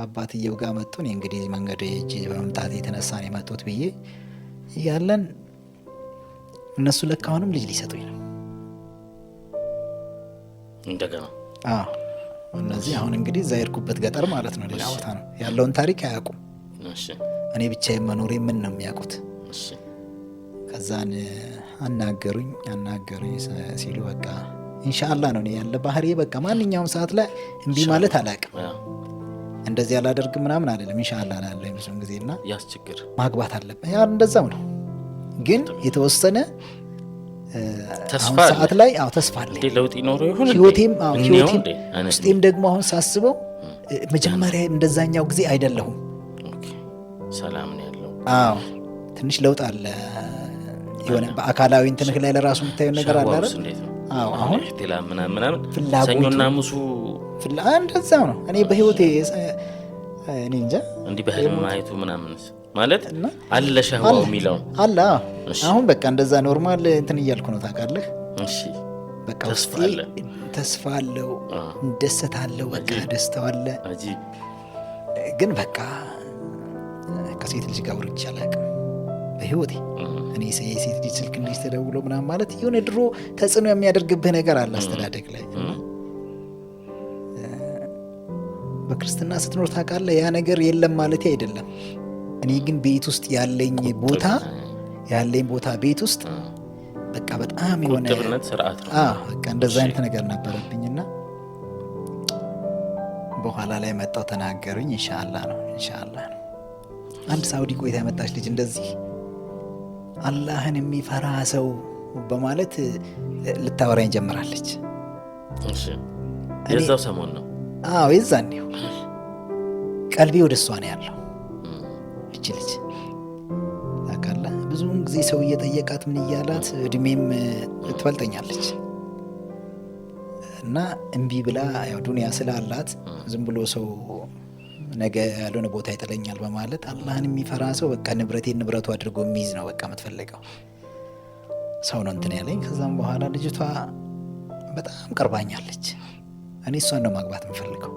አባትየው ጋር መጡ። እኔ እንግዲህ መንገድ እጅ በመምጣት የተነሳ ነው የመጡት ብዬ እያለን እነሱ ለካ አሁንም ልጅ ሊሰጡኝ ነው እንደገና። እነዚህ አሁን እንግዲህ እዛ የሄድኩበት ገጠር ማለት ነው ሌላ ቦታ ነው ያለውን ታሪክ አያውቁም። እኔ ብቻዬን መኖሬ ምን ነው የሚያውቁት። ከዛን አናገሩኝ ሲሉ በቃ ኢንሻአላህ ነው ያለ ባህሪ። በቃ ማንኛውም ሰዓት ላይ እምቢ ማለት አላውቅም። እንደዚህ አላደርግም ምናምን አይደለም። ኢንሻአላህ አላለኝ ብዙም ጊዜና ያስቸግር ማግባት አለበት ያ እንደዛው ነው። ግን የተወሰነ ሰዓት ላይ ተስፋ አለ ለውጥ ይኖር ይሁን ህይወቴም ውስጤም ደግሞ አሁን ሳስበው መጀመሪያ እንደዛኛው ጊዜ አይደለሁም። ሰላም ነው ያለው። ትንሽ ለውጥ አለ የሆነ በአካላዊ እንትንህ ላይ ለራሱ የምታየው ነገር አለ አይደል? አሁን ምናምን ሰኞና ሙሱ እንደዛው ነው። እኔ በህይወቴ እኔ እንጃ እንዲህ በህልም ማየቱ ምናምን ማለት አለ ሸህዋው የሚለው አለ። አሁን በቃ እንደዛ ኖርማል እንትን እያልኩ ነው ታውቃለህ። እሺ በቃ ውስጤ ተስፋ አለው፣ እንደሰታለሁ። በቃ ደስታው አለ። ግን በቃ ከሴት ልጅ ጋር ወርጄ አላውቅም በህይወቴ። እኔ የሴት ልጅ ስልክ እንዴት ተደውሎ ምናምን ማለት የሆነ ድሮ ተጽዕኖ የሚያደርግብህ ነገር አለ አስተዳደግ ላይ። በክርስትና ስትኖር ታውቃለህ ያ ነገር የለም ማለት አይደለም። እኔ ግን ቤት ውስጥ ያለኝ ቦታ ቤት ውስጥ በቃ በጣም የሆነ ቁጥብነት ስርዓት ነው። በቃ እንደዛ አይነት ነገር ነበረብኝና በኋላ ላይ መጣው ተናገሩኝ። ኢንሻአላህ ነው አንድ ሳውዲ ቆይታ የመጣች ልጅ እንደዚህ አላህን የሚፈራ ሰው በማለት ልታወራኝ ጀምራለች። እሺ የዛው ሰሞን ነው። የዛኔው ቀልቤ ወደ እሷ ነው ያለው። እቺ ልጅ ታውቃለህ ብዙውን ጊዜ ሰው እየጠየቃት ምን እያላት እድሜም ትበልጠኛለች እና እምቢ ብላ ያው ዱንያ ስላላት ዝም ብሎ ሰው ነገ ያልሆነ ቦታ ይጥለኛል በማለት አላህን የሚፈራ ሰው በቃ ንብረቱ አድርጎ የሚይዝ ነው በቃ የምትፈልገው ሰው ነው እንትን ያለኝ። ከዛም በኋላ ልጅቷ በጣም ቀርባኛለች። እኔ እሷን ነው ማግባት የምፈልገው።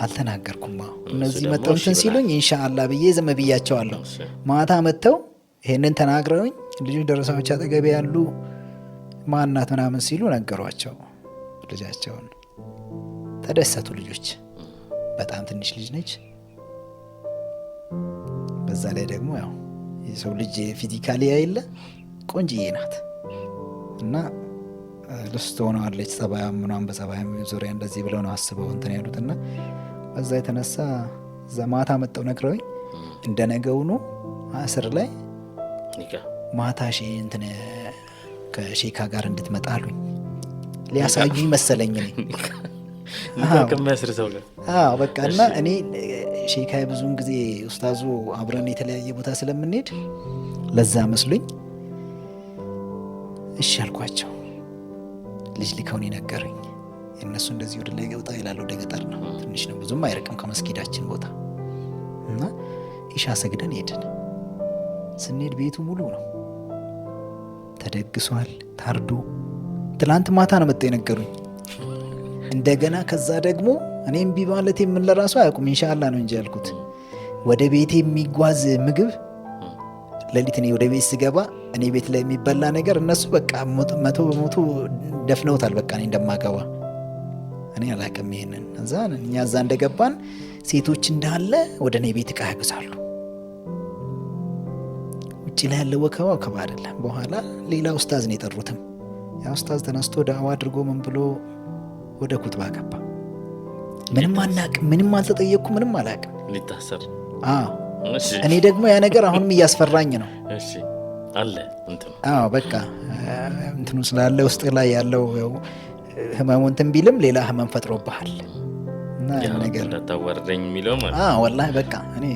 አልተናገርኩም። እነዚህ መጥተው እንትን ሲሉኝ ኢንሻአላህ ብዬ ዝም ብያቸዋለሁ። ማታ መጥተው ይሄንን ተናግረውኝ ልጆች ደረሳዎች አጠገቤ ያሉ ማናት ምናምን ሲሉ ነገሯቸው ልጃቸውን። ተደሰቱ ልጆች። በጣም ትንሽ ልጅ ነች። በዛ ላይ ደግሞ ያው የሰው ልጅ ፊዚካሊ ያይለ ቆንጅዬ ናት እና ልስት ሆነዋለች። ጸባያ ምናምን በጸባያ ዙሪያ እንደዚህ ብለው ነው አስበው እንትን ያሉትና በዛ የተነሳ ዘማታ መጣው ነግረውኝ እንደነገውኑ አስር ላይ ማታ እንትን ከሼካ ጋር እንድትመጣ አሉኝ። ሊያሳዩኝ መሰለኝ ነኝ ከሚያስር ሰው ጋር በቃ እና እኔ ሼካ ብዙውን ጊዜ ኡስታዙ አብረን የተለያየ ቦታ ስለምንሄድ ለዛ መስሎኝ እሺ አልኳቸው። ልጅ ልከውን ነገሩኝ። የእነሱ እንደዚህ ወደ ላይ ገውጣ ይላል። ወደ ገጠር ነው ትንሽ ነው ብዙም አይርቅም ከመስጊዳችን ቦታ እና ኢሻ ሰግደን ሄድን። ስንሄድ ቤቱ ሙሉ ነው ተደግሷል፣ ታርዶ። ትላንት ማታ ነው መጣ የነገሩኝ። እንደገና ከዛ ደግሞ እኔም ቢ ማለት ምን ለራሱ አያውቁም። ኢንሻአላህ ነው እንጂ ያልኩት ወደ ቤቴ የሚጓዝ ምግብ ለሊት እኔ ወደ ቤት ስገባ እኔ ቤት ላይ የሚበላ ነገር እነሱ በቃ 100% ደፍነውታል። በቃ እኔ እንደማገባ እኔ አላውቅም ይሄንን። እኛ እዛ እንደገባን ሴቶች እንዳለ ወደ እኔ ቤት ዕቃ ያግዛሉ። ውጭ ላይ ያለው ወከባ አይደለም። በኋላ ሌላ ኡስታዝ ነው የጠሩትም። ያ ኡስታዝ ተነስቶ ዳዋ አድርጎ ምን ብሎ ወደ ኩጥባ ገባ። ምንም አናውቅም፣ ምንም አልተጠየቅኩም፣ ምንም አላውቅም። ሊታሰር እኔ ደግሞ ያ ነገር አሁንም እያስፈራኝ ነው። እሺ አለ እንትኑ በቃ እንትኑ ስላለ ውስጥ ላይ ያለው ህመሙ እንትን ቢልም ሌላ ህመም ፈጥሮብሃል እና ያ ነገር እንዳታወርደኝ የሚለው ማለት ወላሂ በቃ እኔ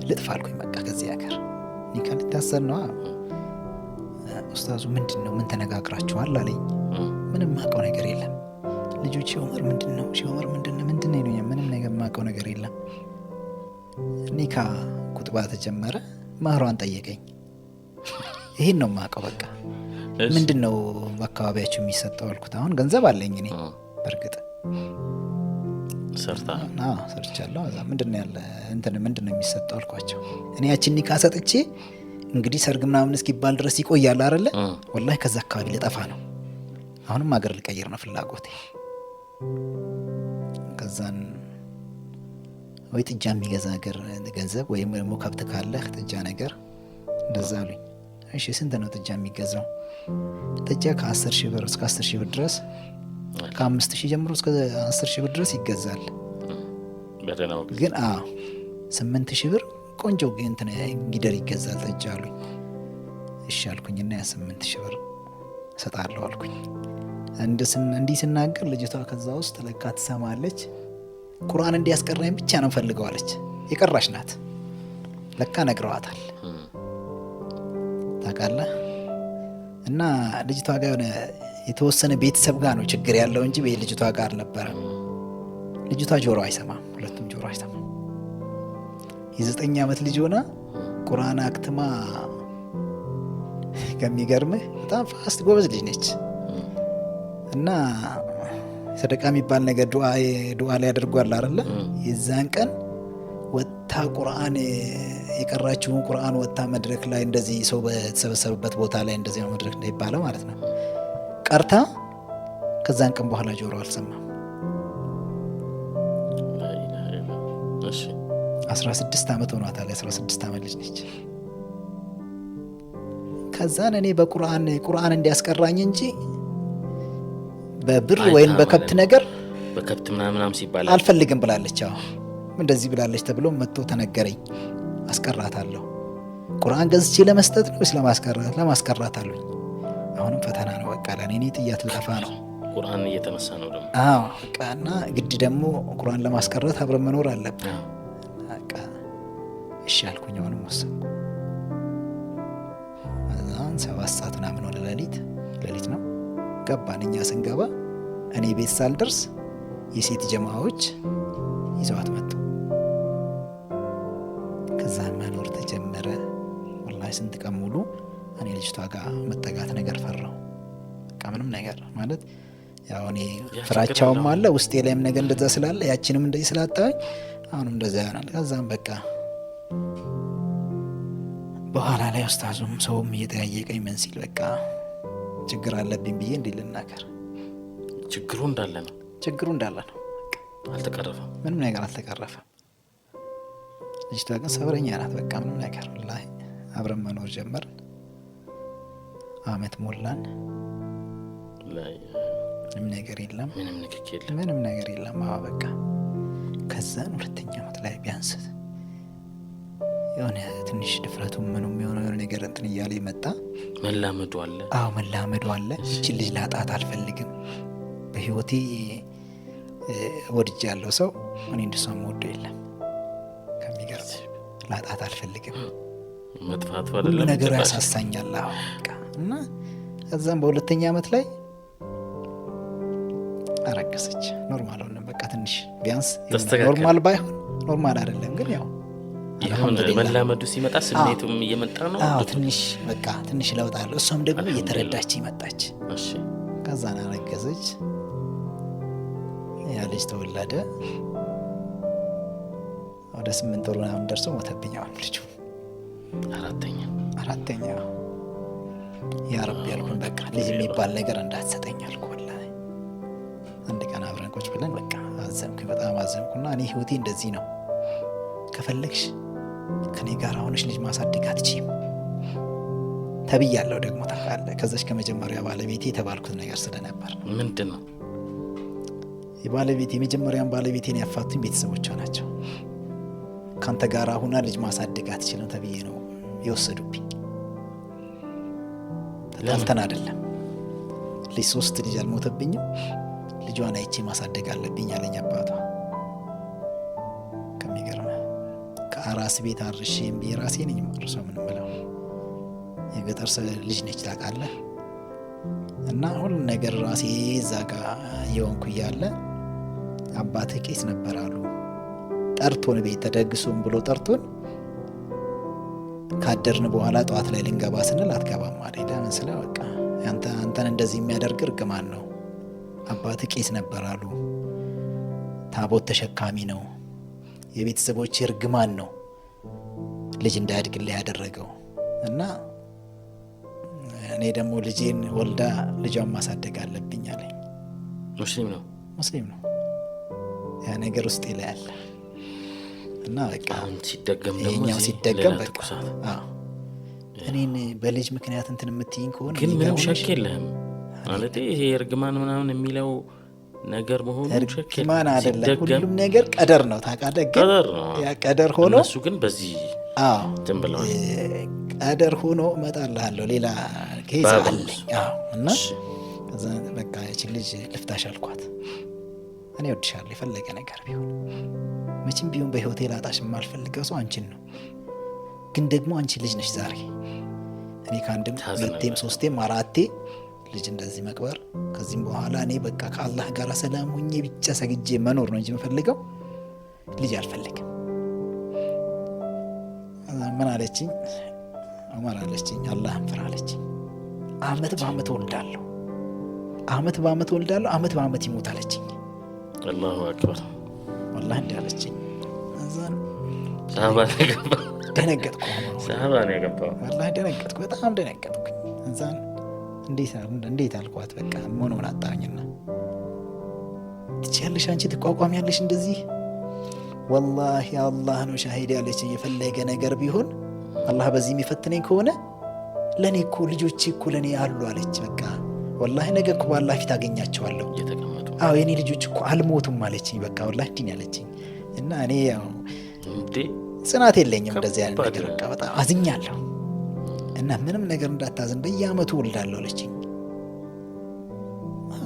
ልጥፋ አልኩኝ። በቃ ከዚህ ሀገር እኔ ካልታሰር ነው። ኡስታዙ ምንድነው ምን ተነጋግራችኋል አለኝ። ምንም ማውቀው ነገር የለም። ልጆች ዑመር ምንድነው ይሉኛል። ምንም ነገር ማውቀው ነገር የለም። ኒካ ኩጥባ ተጀመረ። ማህሯን ጠየቀኝ። ይሄን ነው ማውቀው። በቃ ምንድነው በአካባቢያችሁ የሚሰጠው አልኩት። አሁን ገንዘብ አለኝ እኔ በእርግጥ ሰርቻለሁ። እዛ ምንድነው ያለ ምንድነው የሚሰጠው አልኳቸው። እኔ ያችን ኒካ ሰጥቼ እንግዲህ ሰርግ ምናምን እስኪባል ድረስ ይቆያል አይደለ? ወላሂ ከዛ አካባቢ ልጠፋ ነው። አሁንም ሀገር ልቀይር ነው ፍላጎቴ። ከዛን ወይ ጥጃ የሚገዛ ገንዘብ ወይም ደግሞ ከብት ካለህ ጥጃ ነገር እንደዛ አሉኝ። እሺ ስንት ነው ጥጃ የሚገዛው? ጥጃ ከ10 ሺህ ብር እስከ 10 ሺህ ብር ድረስ ከ5 ሺህ ጀምሮ እስከ 10 ሺህ ብር ድረስ ይገዛል። ግን 8 ሺህ ብር ቆንጆ ጊደር ይገዛል ጥጃ አሉኝ። እሺ አልኩኝና ያ 8 ሺህ ብር እሰጣለሁ አልኩኝ። እንዲህ ስናገር ልጅቷ ከዛ ውስጥ ለካ ትሰማለች። ቁርአን እንዲያስቀራኝ ብቻ ነው ፈልገዋለች። የቀራሽ ናት ለካ ነግረዋታል። ታውቃለህ። እና ልጅቷ ጋር የሆነ የተወሰነ ቤተሰብ ጋር ነው ችግር ያለው እንጂ ልጅቷ ጋር አልነበረም። ልጅቷ ጆሮ አይሰማም፣ ሁለቱም ጆሮ አይሰማም። የ9 ዓመት ልጅ ሆና ቁርአን አክትማ ከሚገርምህ በጣም ፋስት ጎበዝ ልጅ ነች። እና ሰደቃ የሚባል ነገር ዱዓ ላይ ያደርጓል አይደለ? የዛን ቀን ወታ ቁርአን የቀራችውን ቁርአን ወታ መድረክ ላይ እንደዚህ ሰው በተሰበሰበበት ቦታ ላይ እንደዚህ ነው መድረክ ላይ ይባላል ማለት ነው። ቀርታ ከዛን ቀን በኋላ ጆሮ አልሰማም። 16 ዓመት ሆኗታል። 16 ዓመት ልጅ ነች። ከዛን እኔ ቁርአን እንዲያስቀራኝ እንጂ በብር ወይም በከብት ነገር በከብት ምናምን ሲባል አልፈልግም ብላለች። እንደዚህ ብላለች ተብሎ መጥቶ ተነገረኝ። አስቀራታለሁ። ቁርአን ገዝቼ ለመስጠት ነው ወይስ ለማስቀራት አሉኝ። አሁንም ፈተና ነው። በቃ ለኔ ጥያት ልጠፋ ነው። ቁርአን እየተነሳ ነው ደግሞ። በቃ እና ግድ ደግሞ ቁርአን ለማስቀረት አብረን መኖር አለብን። በቃ እሺ አልኩኝ። አሁንም ወሰንኩ። አዛን 7 ሰዓት ምናምን ሆነ። ሌሊት ነው ገባን። እኛ ስንገባ እኔ ቤት ሳልደርስ የሴት ጀማዎች ይዘዋት መጡ። ከዛ መኖር ተጀመረ። ወላሂ ስንት ቀን ሙሉ እኔ ልጅቷ ጋር መጠጋት ነገር ፈራው። በቃ ምንም ነገር ማለት ያው እኔ ፍራቻውም አለ ውስጤ ላይም ነገር እንደዛ ስላለ ያችንም እንደዚህ ስላጣኝ አሁንም እንደዛ ይሆናል። ከዛም በቃ በኋላ ላይ ኡስታዙም ሰውም እየተያየቀኝ ምን ሲል በቃ ችግር አለብኝ ብዬ እንዴ ልናገር። ችግሩ እንዳለ ነው። አልተቀረፈም። ምንም ነገር አልተቀረፈም። ልጅቷ ግን ሰብረኛ ናት። በቃ ምንም ነገር ወላሂ አብረን መኖር ጀመርን። አመት ሞላን። ምንም ነገር የለም። ምንም ነገር የለም። በቃ ከዛን 2ኛ ዓመት ላይ ቢያንስ የሆነ ትንሽ ድፍረቱም ምንም የሆነ ነገር እንትን እያለ መጣ። መላመዱ አለ። እቺ ልጅ ላጣት አልፈልግም። በህይወቴ ወድጄ ያለው ሰው እኔ እንደሷም ወዶ የለም። ከሚገርም ላጣት አልፈልግም። መጥፋቱ ሁሉ ነገር ያሳሳኛል። በቃ እና ከዛም በ2ኛ ዓመት ላይ አረገሰች። ኖርማል ሆነ። በቃ ትንሽ ቢያንስ ኖርማል ባይሆን ኖርማል አይደለም ግን ያው ይሁን መላመዱ ሲመጣ ስሜቱም እየመጣ ነው። ትንሽ ለውጥ አለው። እሷም ደግሞ እየተረዳች መጣች። ከዛ አረገዘች። ያ ልጅ ተወለደ። ወደ 8 ወር ምናምን ደርሶ ሞተብኝ። አሁን ልጁ 4ኛ ያ ረቢ ያልኩን በቃ ልጅ የሚባል ነገር እንዳትሰጠኝ አልኩ። ወላሂ አንድ ቀን አብረን ቁጭ ብለን በቃ አዘንኩኝ፣ በጣም አዘንኩና እኔ ህይወቴ እንደዚህ ነው፣ ከፈለግሽ ከኔ ጋር ሆነሽ ልጅ ማሳደግ አትችይም ተብያለሁ። ደግሞ ታውቃለህ ከዛች ከመጀመሪያ ባለቤቴ የተባልኩት ነገር ስለነበር። ምንድን ነው? የመጀመሪያን ባለቤቴን ያፋቱኝ ቤተሰቦቿ ናቸው። ካንተ ጋር ሆና ልጅ ማሳደግ አትችልም ተብዬ ነው የወሰዱብኝ። ተጣልተን አይደለም። ልጅ 3 ልጅ አልሞተብኝም። ልጇን አይቼ ማሳደግ አለብኝ አለኝ አባቷ። ከሚገርምህ ከአራስ ቤት አርሼ ራሴ ነኝ ማርሰው። ምን ብለው የገጠር ልጅ ነች ታውቃለህ። እና ሁሉ ነገር ራሴ እዛ ጋር የሆንኩ እያለ አባቴ ቄስ ነበር አሉ። ጠርቶን ቤት ተደግሶም ብሎ ጠርቶን ካደርን በኋላ ጠዋት ላይ ልንገባ ስንል አትገባም አለኝ። ለምን ስለ በቃ አንተን እንደዚህ የሚያደርግ እርግማን ነው። አባቴ ቄስ ነበር አሉ። ታቦት ተሸካሚ ነው። የቤተሰቦች እርግማን ነው ልጅ እንዳያድግልህ ያደረገው እና እኔ ደግሞ ልጄን ወልዳ ልጇን ማሳደግ አለብኝ አለኝ። ሙስሊም ነው። ያ ነገር ውስጥ ላይ አለ እና በቃ ይኸኛው ሲደገም በቃ እኔን በልጅ ምክንያት እንትን የምትይኝ ከሆነ ግን ምንም ሸክ የለህም ማለት ይሄ እርግማን ምናምን የሚለው ነገር መሆኑ እርግማን አይደለም። ሁሉም ነገር ቀደር ነው ታውቃለህ። ግን ያ ቀደር ሆኖ እሱ ግን በዚህ ትንብለው ቀደር ሆኖ እመጣልሃለሁ ሌላ ኬዝ አለኝ። እና በቃ ያቺ ልጅ ልፍታሽ አልኳት። እኔ እወድሻለሁ የፈለገ ነገር ቢሆን መቼም ቢሆን በህይወቴ ላጣሽ የማልፈልገው ሰው አንቺን ነው። ግን ደግሞ አንቺ ልጅ ነሽ ዛሬ እኔ ከአንድም ሁለቴም ሶስቴም አራቴ ልጅ እንደዚህ መቅበር ከዚህም በኋላ እኔ በቃ ከአላህ ጋር ሰላም ሆኜ ብቻ ሰግጄ መኖር ነው እንጂ የምፈልገው ልጅ አልፈልግም። ምን አለችኝ? ዑመር አለችኝ አላህን ፍራ አለችኝ። አመት በአመት ወልዳለሁ፣ አመት በአመት ይሞት አለችኝ። አላሁ አክበር ወላሂ እንዲህ አለችኝ። እዛን ደነገጥኩ። ወላሂ ደነገጥኩ፣ በጣም ደነገጥኩ። እዛን እንዴት አልኳት። በቃ መሆኑን አጣኝና ትችያለሽ አንቺ ትቋቋሚያለሽ እንደዚህ ወላሂ አላህ ነው ሻሂድ ያለችኝ። የፈለገ ነገር ቢሆን አላህ በዚህ የሚፈትነኝ ከሆነ ለእኔ እኮ ልጆቼ እኮ ለእኔ አሉ አለች። በቃ ወላሂ ነገ እኮ በአላህ ፊት አገኛቸዋለሁ። አዎ የእኔ ልጆች እኮ አልሞቱም አለችኝ። በቃ ወላሂ እንዲህ ያለችኝ እና እኔ ያው ጽናት የለኝም እንደዚህ አይነት ነገር። በቃ በጣም አዝኛለሁ እና ምንም ነገር እንዳታዝን በየአመቱ ወልዳለሁ አለችኝ።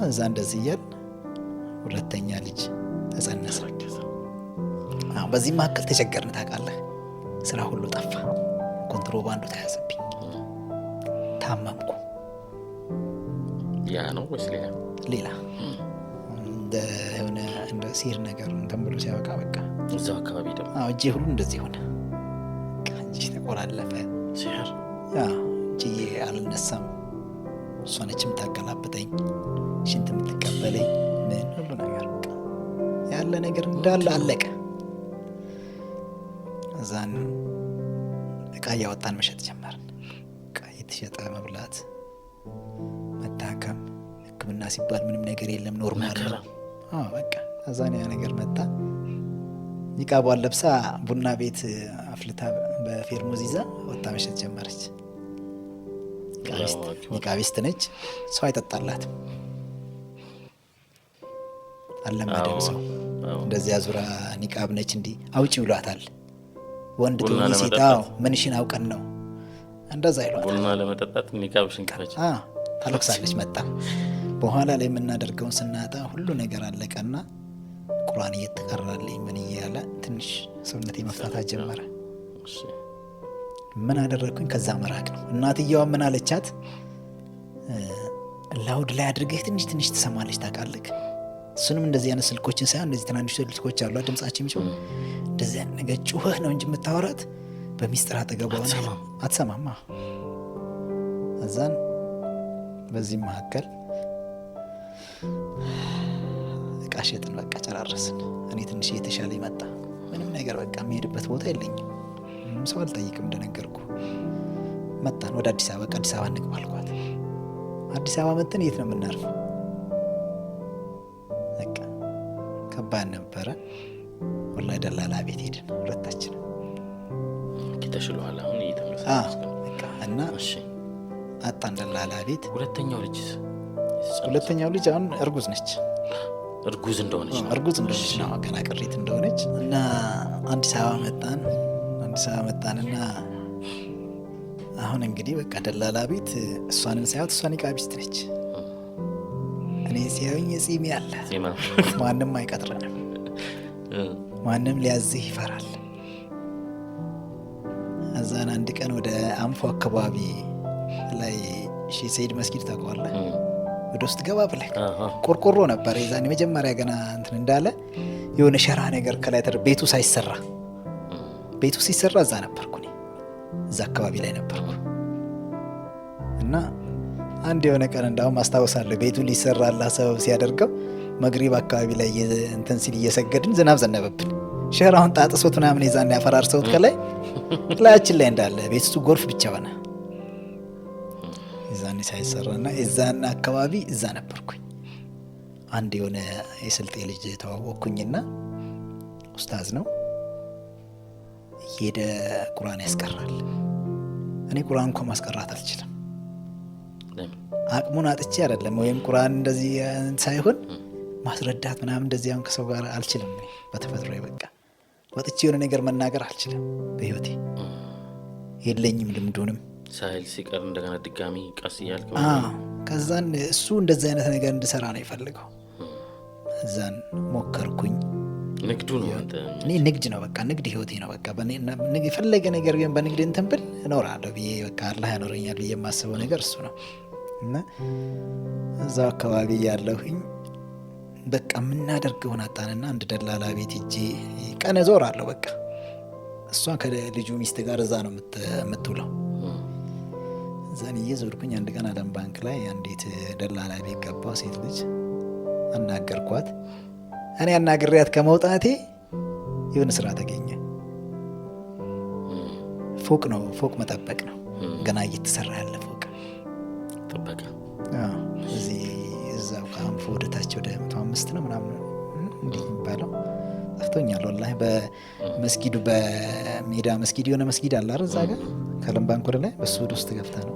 እዛ እንደዚህ እያል ሁለተኛ ልጅ ተጸነሰ። በዚህ መካከል ተቸገርን ታውቃለህ። ስራ ሁሉ ጠፋ፣ ኮንትሮባንዱ ተያዘብኝ፣ ታመምኩ። ያ ነው ወይስ ሌላ እንደሆነ እንደ ሲር ነገር እንትን ብሎ ሲያበቃ በቃ እዛው አካባቢ ደግሞ እጄ ሁሉ እንደዚህ ሆነ። እጄ ተቆላለፈ። ሲር እጄ አልነሳም። እሷ ነች የምታገላብጠኝ፣ ሽንት የምትቀበለኝ፣ ምን ሁሉ ነገር በቃ ያለ ነገር እንዳለ አለቀ። እዛን እቃ እያወጣን መሸጥ ጀመርን። እቃ የተሸጠ መብላት፣ መታከም፣ ሕክምና ሲባል ምንም ነገር የለም ኖርማል ነው። በቃ እዛን ያ ነገር መጣ። ኒቃቧን ለብሳ ቡና ቤት አፍልታ በፌርሙዝ ይዛ ወጣ መሸጥ ጀመረች። ኒቃቢስት ነች፣ ሰው አይጠጣላትም፣ አለማደም ሰው እንደዚህ አዙራ ኒቃብ ነች እንዲህ አውጪ ብሏታል። ወንድ ትሆኚ ሴት ምንሽን አውቀን ነው እንደዛ ይሏታል። ቡና ለመጠጣት ኒቃብ ሽንቀረች ታለቅሳለች። መጣ በኋላ ላይ የምናደርገውን ስናጣ ሁሉ ነገር አለቀና ቁርአን እየተቀራልኝ ምን እያለ ትንሽ ሰውነቴ መፍታታት ጀመረ። ምን አደረግኩኝ? ከዛ መራቅ ነው። እናትየዋ ምን አለቻት? ላውድ ላይ አድርገህ ትንሽ ትንሽ ትሰማለች ታውቃለህ። እሱንም እንደዚህ አይነት ስልኮችን ሳይሆን እንደዚህ ትናንሽ ስልኮች አሉ ድምጻቸው የሚጮህ እንደዚህ አይነት ነገር ጩኸህ ነው እንጂ የምታወራት በሚስጥር አጠገቧ አትሰማማ። እዛን በዚህ መካከል እቃ ሸጥን፣ በቃ ጨራረስን። እኔ ትንሽ እየተሻለ መጣ። ምንም ነገር በቃ የሚሄድበት ቦታ የለኝም፣ ምንም ሰው አልጠይቅም። እንደነገርኩ መጣን ወደ አዲስ አበባ። አዲስ አበባ እንግባ አልኳት። አዲስ አበባ መጥተን የት ነው የምናርፈው? በቃ ከባድ ነበረ። ወላሂ ደላላ ቤት ሄድን ሁለታችን። ተሽሏል አሁን እየተመለሰ እና አጣን ደላላ ቤት። ሁለተኛው ልጅ አሁን እርጉዝ ነች። እርጉዝ እንደሆነች ነው ገና ቅሪት እንደሆነች እና አዲስ አበባ መጣንና አሁን እንግዲህ በቃ ደላላ ቤት እሷንን ሳያት እሷ ኒቃቢስት ነች። እኔ ሲያዩኝ የጺም ያለ ማንም አይቀጥረንም፣ ማንም ሊያዝህ ይፈራል። እዛን አንድ ቀን ወደ አንፎ አካባቢ ላይ ሺህ ሰይድ መስጊድ ታውቀዋለህ? ወደ ውስጥ ገባ ብለህ ቆርቆሮ ነበር የዛኔ መጀመሪያ ገና እንትን እንዳለ የሆነ ሸራ ነገር ከላይ ቤቱ ሲሰራ እዛ ነበርኩ እኔ፣ እዛ አካባቢ ላይ ነበርኩ። እና አንድ የሆነ ቀን እንዳውም አስታውሳለሁ ቤቱ ሊሰራላ ሰበብ ሲያደርገው መግሪብ አካባቢ ላይ እንትን ሲል እየሰገድን ዝናብ ዘነበብን። ሸራውን ጣጥሶት ምናምን የዛን ያፈራርሰውት ከላይ ላያችን ላይ እንዳለ ቤት ውስጥ ጎርፍ ብቻ ሆነ። የዛን ሳይሰራና የዛን አካባቢ እዛ ነበርኩኝ። አንድ የሆነ የስልጤ ልጅ ተዋወቅኩኝና ኡስታዝ ነው እየሄደ ቁርአን ያስቀራል። እኔ ቁርአን እንኳን ማስቀራት አልችልም። አቅሙን አጥቼ አይደለም፣ ወይም ቁርአን እንደዚህ ሳይሆን ማስረዳት ምናምን እንደዚህ አሁን ከሰው ጋር አልችልም። በተፈጥሮ በቃ ወጥቼ የሆነ ነገር መናገር አልችልም። በህይወቴ የለኝም ልምዱንም ሳይል ሲቀር እንደገና ድጋሚ ቀስ እያልክ ከዛን እሱ እንደዚህ አይነት ነገር እንድሰራ ነው የፈልገው። እዛን ሞከርኩኝ። ንግዱ ነው እኔ ንግድ ነው በቃ ንግድ ህይወቴ ነው በቃ የፈለገ ነገር ቢሆን በንግድ እንትን ብል እኖራለሁ ብዬ በቃ አላህ ያኖረኛል ብዬ የማስበው ነገር እሱ ነው። እና እዛው አካባቢ ያለሁኝ በቃ የምናደርገውን አጣንና አንድ ደላላ ቤት ሄጄ ቀን እዞራለሁ። በቃ እሷ ከልጁ ሚስት ጋር እዛ ነው የምትውለው። እዛን እየዞርኩኝ አንድ ቀን አለም ባንክ ላይ አንዲት ደላላ ቤት ገባሁ። ሴት ልጅ አናገርኳት። እኔ አናግሬያት ከመውጣቴ የሆነ ስራ ተገኘ። ፎቅ ነው፣ ፎቅ መጠበቅ ነው። ገና እየተሰራ ያለ ፎቅ ጥበቃ። እዚህ እዛው ከአንፎ ወደታች ወደ 105 ነው ምናምን እንዲህ የሚባለው ጠፍቶኛል ወላሂ። በመስጊዱ በሜዳ መስጊድ የሆነ መስጊድ አለ አይደል? እዛ ጋር ከአለም ባንክ ወደ ላይ በሱ ወደ ውስጥ ገብታ ነው።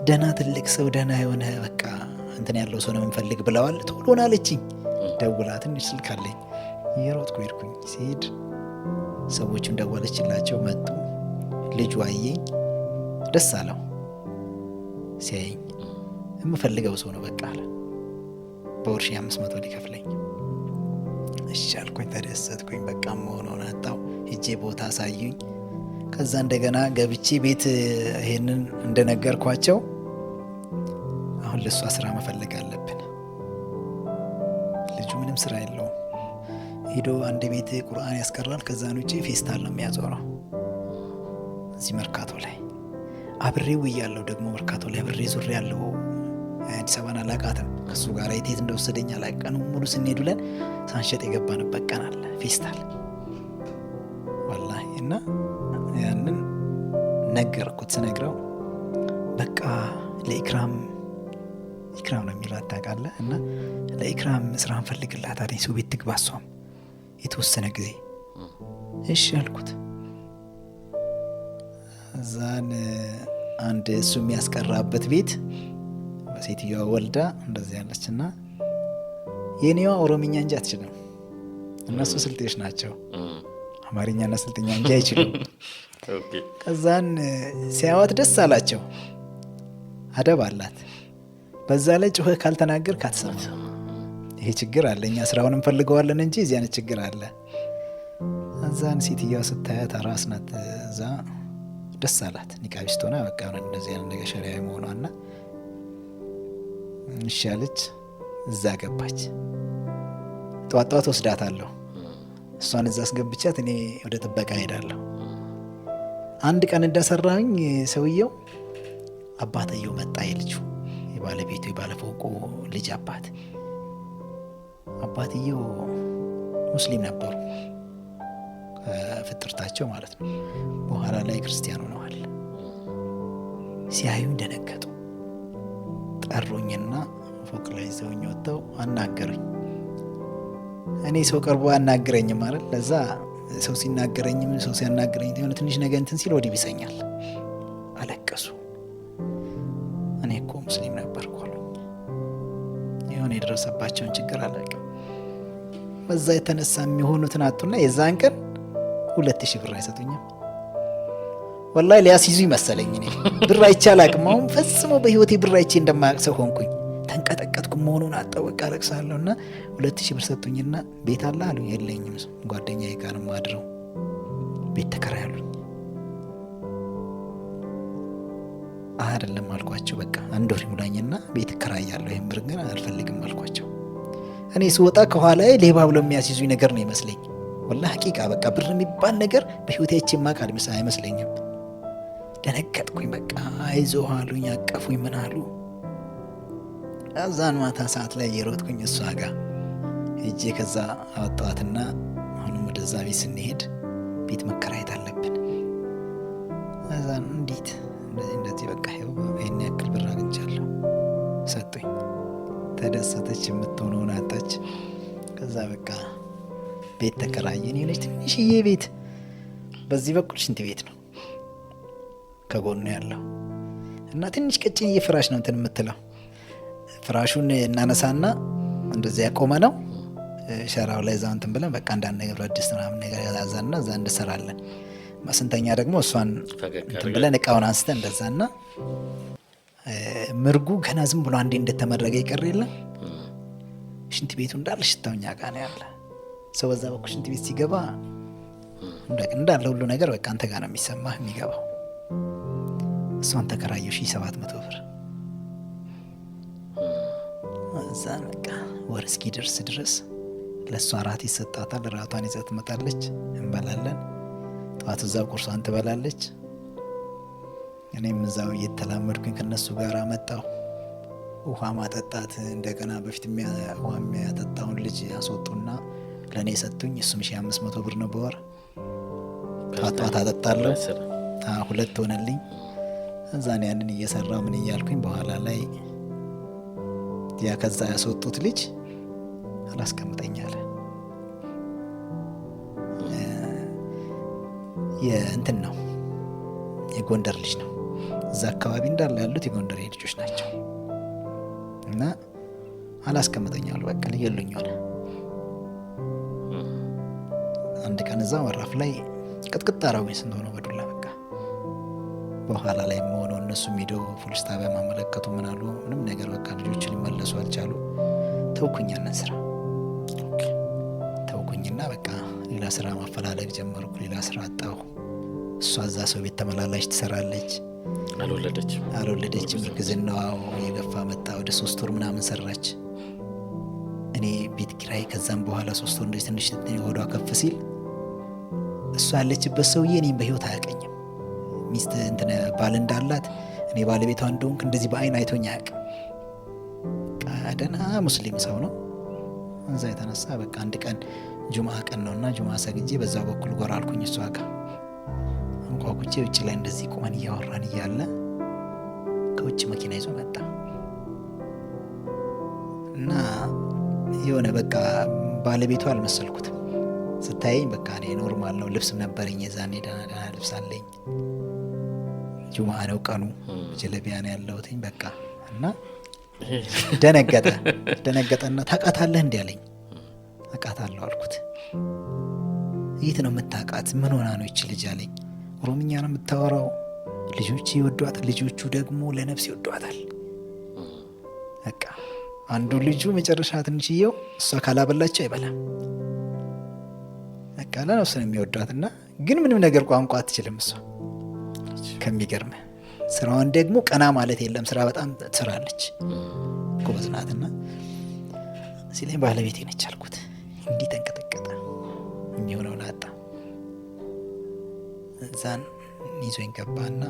ደህና ትልቅ ሰው ደህና የሆነ በቃ እንትን ያለው ሰው ነው የምንፈልግ ብለዋል። ቶሎ ና አለችኝ። ደውላ ትንሽ ስልክ አለኝ። እየሮጥኩ ሄድኩኝ። ሲሄድ ሰዎቹን ደወለችላቸው፣ መጡ። ልጁ አየኝ፣ ደስ አለው። ሲያየኝ የምፈልገው ሰው ነው በቃ አለ። በወር 500 ሊከፍለኝ። እሺ አልኩኝ፣ ተደሰትኩኝ። በቃ መሆኑን አጣው። ሄጄ ቦታ አሳዩኝ። ከዛ እንደገና ገብቼ ቤት ይሄንን እንደነገርኳቸው አሁን ለሷ ስራ መፈለግ አለብን። ልጁ ምንም ስራ የለውም። ሄዶ አንድ ቤት ቁርአን ያስቀራል። ከዛን ውጪ ፌስታል ነው የሚያዞረው። እዚህ መርካቶ ላይ አብሬው እያለሁ ደግሞ መርካቶ ላይ አብሬ ዙሬ ያለው አዲስ አበባን አላቃትም። ከሱ ጋር የት እንደወሰደኝ አላቀኑ። ሙሉ ስንሄድ ብለን ሳንሸጥ የገባንበት ቀን አለ ፌስታል ወላሂ። እና ያንን ነገርኩት። ስነግረው በቃ ለኢክራም ነው የሚላት ታውቃለህ። እና ለኢክራም ስራ እንፈልግላት አለኝ። ሰው ቤት ትግባ እሷም የተወሰነ ጊዜ። እሺ አልኩት። እዛን አንድ እሱ የሚያስቀራበት ቤት ሴትዮዋ ወልዳ እንደዚህ ያለች እና የኔዋ ኦሮምኛ እንጂ አትችልም። እነሱ ስልጤዎች ናቸው። አማርኛና ስልጥኛ እንጂ አይችሉም። ከዛን ሲያዋት ደስ አላቸው። አደብ አላት። በዛ ላይ ጩኸህ ካልተናገር ካትሰማ ይሄ ችግር አለ። እኛ ስራውን እንፈልገዋለን እንጂ እዚህ አይነት ችግር አለ። እዛን ሴትዮዋ ስታያት አራስ ናት። እዛ ደስ አላት። ኒቃቢስት ሆና በቃ እንደዚህ አይነት ነገር ሸሪዓዊ መሆኗና እሺ አለች። እዛ ገባች። ጠዋት ጠዋት ወስዳታለሁ። እሷን እዛ አስገብቻት እኔ ወደ ጥበቃ ሄዳለሁ። አንድ ቀን እንደሰራኝ ሰውየው አባትየው መጣ። የልጁ የባለቤቱ የባለፎቁ ልጅ አባትየው ሙስሊም ነበሩ ከፍጥርታቸው ማለት ነው። በኋላ ላይ ክርስቲያን ሆነዋል። ሲያዩኝ ደነገጡ። ጠሩኝና ፎቅ ላይ ይዘውኝ ወጥተው አናገሩኝ። እኔ ሰው ቀርቦ አናግረኝም ማለት ለዛ ሰው ሲናገረኝም ሰው ሲያናግረኝ የሆነ ትንሽ ነገር እንትን ሲል ወዲህ ይሰኛል። አለቀሱ። እኔ እኮ ሙስሊም ነበርኩ አሉኝ። የሆነ የደረሰባቸውን ችግር አላውቅም። በዛ የተነሳ የሚሆኑትን አጡና የዛን ቀን 2000 ብር አይሰጡኝም። ወላሂ ሊያስይዙኝ መሰለኝ። እኔ ብር አይቼ አላውቅም። አሁን ፈጽሞ በህይወቴ ብር አይቼ እንደማያውቅ ሰው ሆንኩኝ። ተንቀጠቀጥኩ። መሆኑን አጣው። በቃ አለቅሳለሁ። እና 2000 ብር ሰጡኝና ቤት አለ አሉኝ። የለኝም። ጓደኛዬ ጋር ማድረው ቤት ተከራይ አሉኝ። አይደለም አልኳቸው። በቃ አንድ ወር ይሙላኝና ቤት እከራያለሁ፣ ይሄን ብር ግን አልፈልግም አልኳቸው። እኔ ስወጣ ከኋላዬ ሌባ ብለው የሚያስይዙኝ ነገር ነው ይመስለኝ። ወላሂ ሐቂቃ በቃ ብር የሚባል ነገር በህይወቴ አይቼማ አይመስለኝም። ደነገጥኩኝ። በቃ አይዞህ አሉኝ። አቀፉኝ። ምን አሉ እዛን ማታ ሰዓት ላይ እየሮጥኩኝ እሷ ጋር ሄጄ ከዛ አወጣዋትና አሁንም ወደዛ ቤት ስንሄድ ቤት መከራየት አለብን። እዛን እንዴት እንደዚህ በቃ ይሄን ያክል ብር አግኝቻለሁ ሰጡኝ። ተደሰተች፣ የምትሆነውን አጣች። ከዛ በቃ ቤት ተከራየን። የሆነች ትንሽዬ ቤት፣ በዚህ በኩል ሽንት ቤት ነው ከጎኑ ያለው እና ትንሽ ቀጭንዬ ፍራሽ ነው እንትን የምትለው። ፍራሹን እናነሳና እንደዚህ ያቆመ ነው ሸራው ላይ እዛው እንትን ብለን በቃ አንዳንድ ነገር ብረት ድስት ምናምን ነገር ያዛና እዛ እንሰራለን። ስንተኛ ደግሞ እሷን እንትን ብለን እቃውን አንስተን እንደዛና ምርጉ ገና ዝም ብሎ አንዴ እንደተመረገ ይቀር የለም ሽንት ቤቱ እንዳለ ሽታው እኛ ጋር ነው ያለ። ሰው በዛ በኩል ሽንት ቤት ሲገባ እንዳለ ሁሉ ነገር በቃ አንተ ጋር ነው የሚሰማህ የሚገባው። እሷን ተከራየው 1700 ብር። እዛ በቃ ወር እስኪደርስ ድረስ ለእሷ እራት ይሰጣታል። እራቷን ይዛ ትመጣለች፣ እንበላለን። ጠዋት እዛው ቁርሷን ትበላለች። እኔም እዛው እየተላመድኩኝ ከነሱ ጋር መጣሁ። ውሃ ማጠጣት እንደገና በፊት ውሃ የሚያጠጣውን ልጅ ያስወጡና ለእኔ ሰጡኝ። እሱም 1500 ብር ነው በወር። ጠዋት አጠጣለሁ፣ 2 ሆነልኝ። እዛን ያንን እየሰራው ምን እያልኩኝ በኋላ ላይ ያ ከዛ ያስወጡት ልጅ አላስቀምጠኝ አለ። የእንትን ነው የጎንደር ልጅ ነው። እዛ አካባቢ እንዳለ ያሉት የጎንደር ልጆች ናቸው። እና አላስቀምጠኝ አሉ። በቃ ልየሉኝ ሆነ። አንድ ቀን እዛ ወራፍ ላይ ቅጥቅጥ አራዊን ስንሆነ በዱላ በቃ በኋላ ላይ የሆነው እነሱ ሄደው ፖሊስ ጣቢያ ማመለከቱ ምን አሉ፣ ምንም ነገር በቃ ልጆቹ ሊመለሱ አልቻሉ። ተውኩኝ፣ ያንን ስራ ተውኩኝና በቃ ሌላ ስራ ማፈላለግ ጀመርኩ። ሌላ ስራ አጣሁ። እሷ እዛ ሰው ቤት ተመላላሽ ትሰራለች። አልወለደችም። እርግዝናዋ የገፋ መጣ። ወደ 3 ወር ምናምን ሰራች። እኔ ቤት ኪራይ ከዛም በኋላ 3 ወር እንደዚህ ትንሽ ሆዷ ከፍ ሲል እሷ ያለችበት ሰውዬ እኔም በህይወት አያውቀኝም። ሚስት እንትን ባል እንዳላት እኔ ባለቤቷ እንደሆንክ እንደዚህ በአይን አይቶኝ አያውቅም። ደህና ሙስሊም ሰው ነው። እዛ የተነሳ በቃ አንድ ቀን ጁምአ ቀን ነውና ጁምአ ሰግጄ በዛ በኩል ጎራ አልኩኝ። እሷ ጋር አንኳኩቼ ውጭ ላይ እንደዚህ ቁመን እያወራን እያለ ከውጭ መኪና ይዞ መጣ እና የሆነ በቃ ባለቤቷ አልመሰልኩትም። ስታየኝ በቃ እኔ ኖርማል ነው። ልብስ ነበረኝ የዛኔ ደህና ልብስ አለኝ። ጁምአ ነው ቀኑ፣ ጀለቢያ ነው ያለሁትኝ በቃ እና ደነገጠና ታውቃታለህ እንዲ ያለኝ። አውቃታለሁ አልኩት። የት ነው የምታውቃት? ምን ሆና ነው ይች ልጅ አለኝ። ኦሮምኛ ነው የምታወራው፣ ልጆች ይወዷታል፣ ልጆቹ ደግሞ ለነፍስ ይወዷታል። በቃ አንዱ ልጁ መጨረሻ ትንሽየው እሷ ካላበላቸው አይበላም። በቃ ለነፍስ ነው የሚወዷትና ግን ምንም ነገር ቋንቋ አትችልም እሷ። ከሚገርም ስራዋን ደግሞ ቀና ማለት የለም። ስራ በጣም ትሰራለች፣ ጎበዝ ናትና ሲለኝ ባለቤቴ ነች አልኩት። እንዲህ ተንቀጠቀጠ፣ የሚሆነውን አጣ። እዛን ይዞኝ ገባና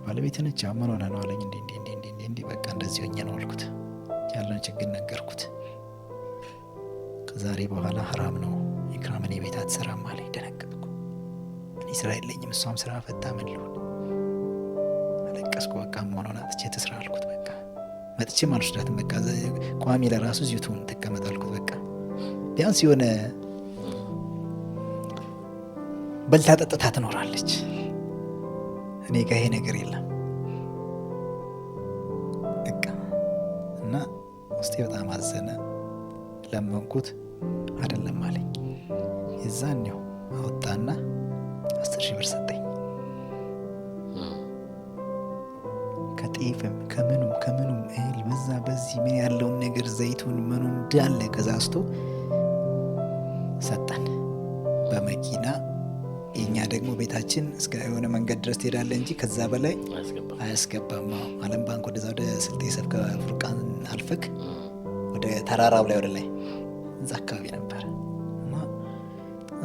ባለቤቴ ነች ምን ሆነ ነው አለኝ። እንዲህ በቃ እንደዚህ ሆኜ ነው አልኩት። ያለውን ችግር ነገርኩት። ከዛሬ በኋላ ሐራም ነው ኢክራም እኔ ቤት አትሰራም አለኝ። ደነገጥኩ። እኔ ስራ የለኝም፣ እሷም ስራ ፈታ። ምን ልሁን? አለቀስኩ። በቃ መሆኑን አጥቼ ትስራ አልኩት። በቃ መጥቼም አልወስዳትም። በቃ ቋሚ ለራሱ እዚሁ ትሁን ትቀመጥ አልኩት። በቃ ቢያንስ የሆነ በልታ ጠጥታ ትኖራለች። እኔ ጋር ይሄ ነገር የለም በቃ እና ውስጤ በጣም አዘነ። ለመንኩት፣ አይደለም አለኝ። የዛኔው አወጣና 10,000 ብር ሰጠኝ። ከጤፍም ከምኑም እህል በዛ በዚህ ምን ያለውን ነገር ዘይቱን ምኑ እንዳለ ገዛዝቶ ሰጠን በመኪና። የኛ ደግሞ ቤታችን እስከ የሆነ መንገድ ድረስ ትሄዳለ እንጂ ከዛ በላይ አያስገባም። አለም ባንክ ወደዛ ወደ ስልጤ ሰብከ ፉርቃን አልፈክ ወደ ተራራው ላይ ወደ ላይ እዛ አካባቢ ነበር።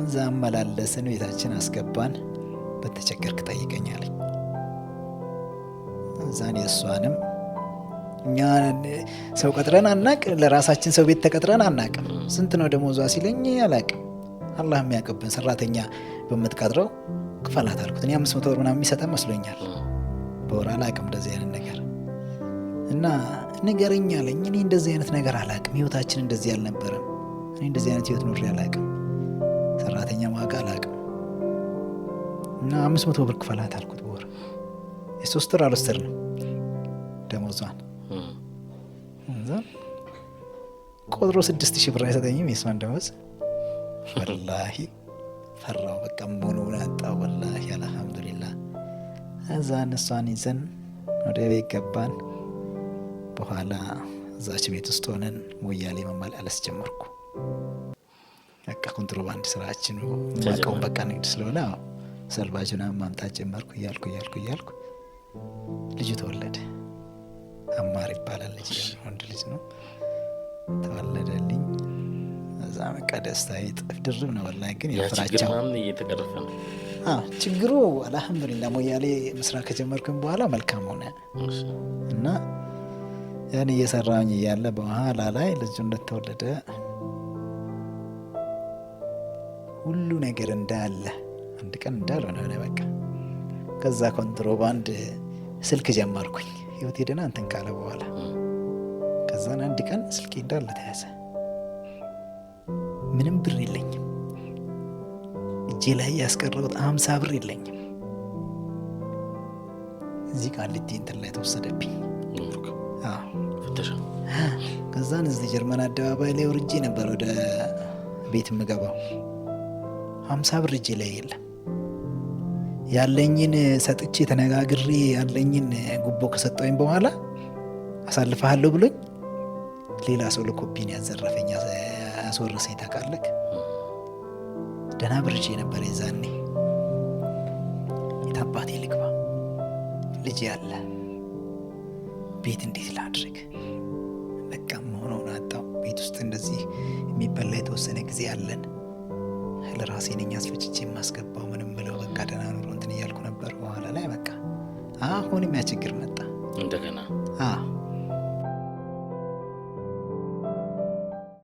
እዛ አመላለስን፣ ቤታችን አስገባን። በተቸገርክ ጠይቀኝ አለኝ። እዛን የእሷንም እኛ ሰው ቀጥረን አናቅ፣ ለራሳችን ሰው ቤት ተቀጥረን አናቅም። ስንት ነው ደሞዟ ሲለኝ አላቅም። አላህ የሚያውቅብን። ሰራተኛ በምትቀጥረው ክፈላት አልኩት። እኔ 500 ብር ምናምን የሚሰጠ መስሎኛል በወር። አላቅም እንደዚህ አይነት ነገር እና ንገረኝ አለኝ። እኔ እንደዚህ አይነት ነገር አላቅም። ህይወታችን እንደዚህ አልነበረም። እኔ እንደዚህ አይነት ህይወት ኖሬ አላቅም። ሰራተኛ ዋጋ አላቅም እና 500 ብር ክፈላት አልኩት በወር። የ3 ወር አልወሰድንም ደሞዟን። ቆጥሮ 6000 ብር አይሰጠኝም የእሷን ደሞዝ። ወላሂ ፈራው። በቃ መሆኑን አጣው። ወላሂ አልሐምዱሊላህ። እዛ እሷን ይዘን ወደ ቤት ገባን። በኋላ እዛች ቤት ውስጥ ሆነን ሞያሌ መመላለስ ጀመርኩ። በቃ ኮንትሮባንድ ስራችን ማቀው በቃ ንግድ ስለሆነ ሰልባጅና ማምጣት ጀመርኩ። እያልኩ ልጁ ተወለደ። አማር ይባላል። ልጅ ወንድ ልጅ ነው። ተወለደልኝ። እዛ በቃ ደስታዬ ጥፍ ድርብ ነው ወላሂ። ግን የፍራቻው እየተቀረፈ ነው ችግሩ። አልሐምዱሊላህ ሞያሌ መስራት ከጀመርኩኝ በኋላ መልካም ሆነ እና ያን እየሰራኝ እያለ በኋላ ላይ ልጁ እንደተወለደ ሁሉ ነገር እንዳለ አንድ ቀን እንዳልሆነ ሆነ በቃ። ከዛ ኮንትሮባንድ ስልክ ጀመርኩኝ። ህይወቴ ደህና እንትን ካለ በኋላ ከዛን አንድ ቀን ስልኬ እንዳለ ተያዘ። ምንም ብር የለኝም እጄ ላይ ያስቀረሁት 50 ብር የለኝም። እዚህ ቃሊቲ እንትን ላይ ተወሰደብኝ። ከዛን እዚህ ጀርመን አደባባይ ላይ ወርጄ ነበር ወደ ቤት የምገባው። 50 ብር እጄ ላይ የለም። ያለኝን ሰጥቼ ተነጋግሬ ያለኝን ጉቦ ከሰጠኝ በኋላ አሳልፈሃለሁ ብሎኝ ሌላ ሰው ለኮፒን ያዘረፈኝ ያስወረሰኝ ታውቃለህ። ደህና ብር እጄ ነበር የዛኔ። የታባቴ ልግባ ልጅ ያለ ቤት እንዴት ላድርግ? በቃ መሆኑን አጣው። ቤት ውስጥ እንደዚህ የሚበላ የተወሰነ ጊዜ አለን። ለራሴ ነኝ አስፈጭቼ የማስገባው ምንም ብለው በቃ ደህና ኑሮ እንትን እያልኩ ነበር። በኋላ ላይ በቃ አሁንም ያ ችግር መጣ እንደገና።